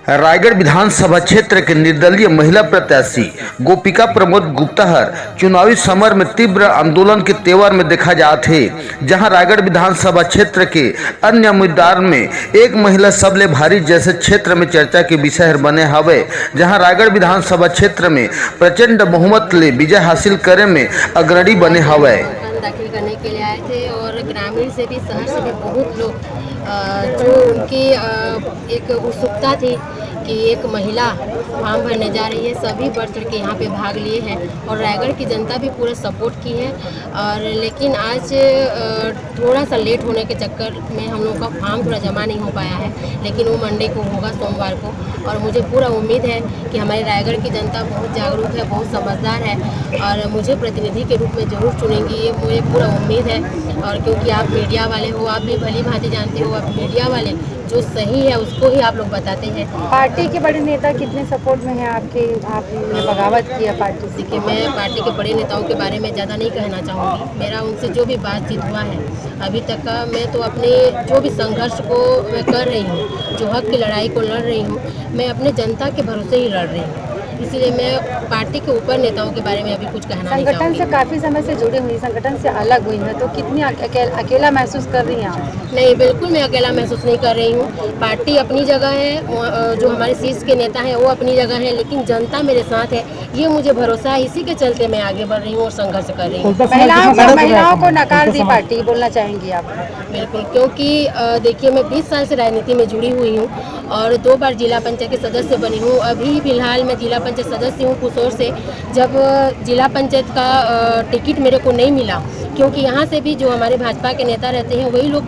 रायगढ़ विधानसभा क्षेत्र के निर्दलीय महिला प्रत्याशी गोपिका प्रमोद गुप्ताहर चुनावी समर में तीव्र आंदोलन के तेवर में देखा जाते थे। जहां रायगढ़ विधानसभा क्षेत्र के अन्य उम्मीदवार में एक महिला सबले भारी जैसे क्षेत्र में चर्चा के विषय बने हवे। जहां रायगढ़ विधानसभा क्षेत्र में प्रचंड बहुमत ले विजय हासिल करे में अग्रणी बने हवे। दाखिल करने के लिए आए थे और ग्रामीण से भी शहर से भी बहुत लोग जो उनकी एक उत्सुकता थी कि एक महिला फॉर्म भरने जा रही है, सभी बढ़ चढ़ के यहाँ पे भाग लिए हैं और रायगढ़ की जनता भी पूरा सपोर्ट की है। और लेकिन आज थोड़ा सा लेट होने के चक्कर में हम लोगों का फॉर्म थोड़ा जमा नहीं हो पाया है, लेकिन वो मंडे को होगा, सोमवार को। और मुझे पूरा उम्मीद है कि हमारे रायगढ़ की जनता बहुत जागरूक है, बहुत समझदार है और मुझे प्रतिनिधि के रूप में ज़रूर चुनेंगी, ये मुझे पूरा उम्मीद है। और क्योंकि आप मीडिया वाले हो, आप भी भली भांति जानते हो, आप मीडिया वाले जो सही है उसको ही आप लोग बताते हैं। पार्टी के बड़े नेता कितने सपोर्ट में हैं आपके? आपने बगावत किया पार्टी से? कि मैं पार्टी के बड़े नेताओं के बारे में ज़्यादा नहीं कहना चाहूँगी। मेरा उनसे जो भी बातचीत हुआ है अभी तक का, मैं तो अपने जो भी संघर्ष को मैं कर रही हूँ, जो हक की लड़ाई को लड़ रही हूँ, मैं अपने जनता के भरोसे ही लड़ रही हूँ। इसीलिए मैं पार्टी के ऊपर नेताओं के बारे में अभी कुछ कहना नहीं चाहूँगी। संगठन से काफ़ी समय से जुड़ी हुई, संगठन से अलग हुई है, तो कितनी अकेला महसूस कर रही हैं आप? नहीं, बिल्कुल मैं अकेला महसूस नहीं कर रही हूँ। पार्टी अपनी जगह है, जो हमारे शीर्ष के नेता हैं वो अपनी जगह है, लेकिन जनता मेरे साथ है, ये मुझे भरोसा है। इसी के चलते मैं आगे बढ़ रही हूँ और संघर्ष कर रही हूँ। महिलाओं को नकार दी पार्टी, बोलना चाहेंगी आप? बिल्कुल, क्योंकि देखिए मैं 20 साल से राजनीति में जुड़ी हुई हूँ और 2 बार जिला पंचायत के सदस्य बनी हूँ। अभी फिलहाल मैं जिला पंचायत सदस्य हूँ कुसौर से। जब जिला पंचायत का टिकट मेरे को नहीं मिला, क्योंकि यहाँ से भी जो हमारे भाजपा के नेता रहते हैं वही लोग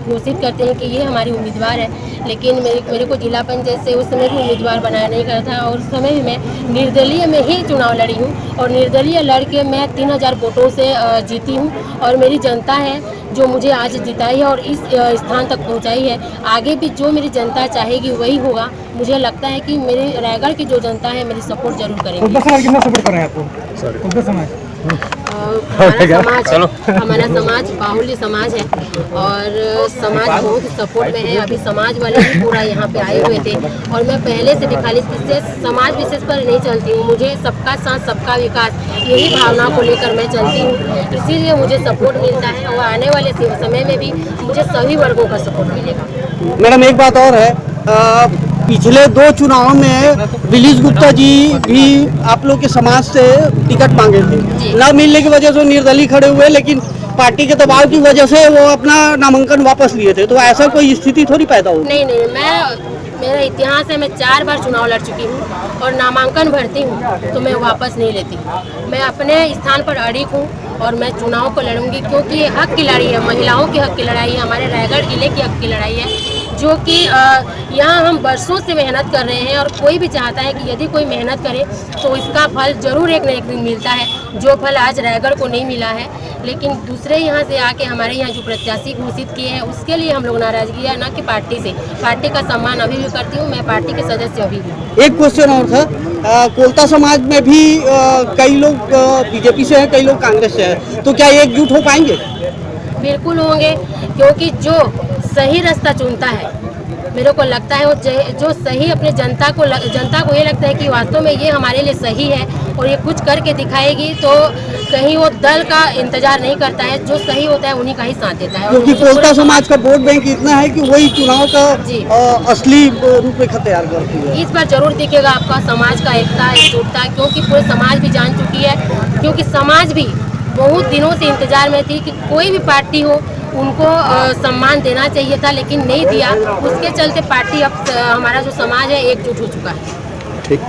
घोषित करते हैं कि ये हमारी उम्मीदवार है, लेकिन मेरे को जिला पंचायत से उस समय भी उम्मीदवार बनाया नहीं गया था और उस समय भी मैं निर्दलीय में ही चुनाव लड़ी हूँ और निर्दलीय लड़के मैं 3000 वोटों से जीती हूँ। और मेरी जनता है जो मुझे आज जिताई है और इस स्थान तक पहुँचाई है। आगे भी जो मेरी जनता चाहेगी वही होगा। मुझे लगता है कि मेरे रायगढ़ की जो जनता है मेरी सपोर्ट जरूर करेगी। कितना सपोर्ट कर रहे हैं आपको? हमारा समाज बाहुल्य समाज है और समाज बहुत सपोर्ट में है। अभी समाज वाले भी पूरा यहाँ पे आए हुए थे और मैं पहले से भी खाली समाज विशेष पर नहीं चलती हूँ। मुझे सबका साथ सबका विकास, यही भावना को लेकर मैं चलती हूँ, इसीलिए मुझे सपोर्ट मिलता है और आने वाले समय में भी मुझे सभी वर्गों का सपोर्ट मिलेगा। मैडम एक बात और है, पिछले 2 चुनाव में विलीज गुप्ता जी भी आप लोग के समाज से टिकट मांगे थे, ना मिलने की वजह से निर्दलीय खड़े हुए, लेकिन पार्टी के दबाव की वजह से वो अपना नामांकन वापस लिए थे। तो ऐसा कोई स्थिति थोड़ी पैदा हो? नहीं, मेरा इतिहास है, मैं 4 बार चुनाव लड़ चुकी हूँ और नामांकन भरती हूँ तो मैं वापस नहीं लेती। मैं अपने स्थान पर अड़िग हूँ और मैं चुनाव को लड़ूंगी, क्योंकि ये हक की लड़ाई है, महिलाओं की हक की लड़ाई है, हमारे रायगढ़ जिले की हक की लड़ाई है, जो कि यहाँ हम वर्षों से मेहनत कर रहे हैं और कोई भी चाहता है कि यदि कोई मेहनत करे तो इसका फल जरूर एक न एक दिन मिलता है, जो फल आज रायगढ़ को नहीं मिला है। लेकिन दूसरे यहाँ से आके हमारे यहाँ जो प्रत्याशी घोषित किए हैं उसके लिए हम लोग नाराजगी है, ना कि पार्टी से। पार्टी का सम्मान अभी भी करती हूँ, मैं पार्टी के सदस्य अभी भी। एक क्वेश्चन और था, कोलता समाज में भी कई लोग बीजेपी से हैं, कई लोग कांग्रेस से हैं, तो क्या ये एकजुट हो पाएंगे? बिल्कुल होंगे, क्योंकि जो सही रास्ता चुनता है, मेरे को लगता है वो जो सही अपने जनता को ये लगता है कि वास्तव में ये हमारे लिए सही है और ये कुछ करके दिखाएगी, तो कहीं वो दल का इंतजार नहीं करता है, जो सही होता है उन्हीं का ही साथ देता है। क्योंकि कोलता समाज का वोट बैंक इतना है कि वही चुनाव का असली रूपरेखा तैयार करती है। इस बार जरूर दिखेगा आपका समाज का एकता, एकजुटता, क्योंकि पूरे समाज भी जान चुकी है, क्योंकि समाज भी बहुत दिनों से इंतजार में थी कि कोई भी पार्टी हो उनको सम्मान देना चाहिए था, लेकिन नहीं दिया। उसके चलते पार्टी अब हमारा जो समाज है एकजुट हो चुका है। ठीक।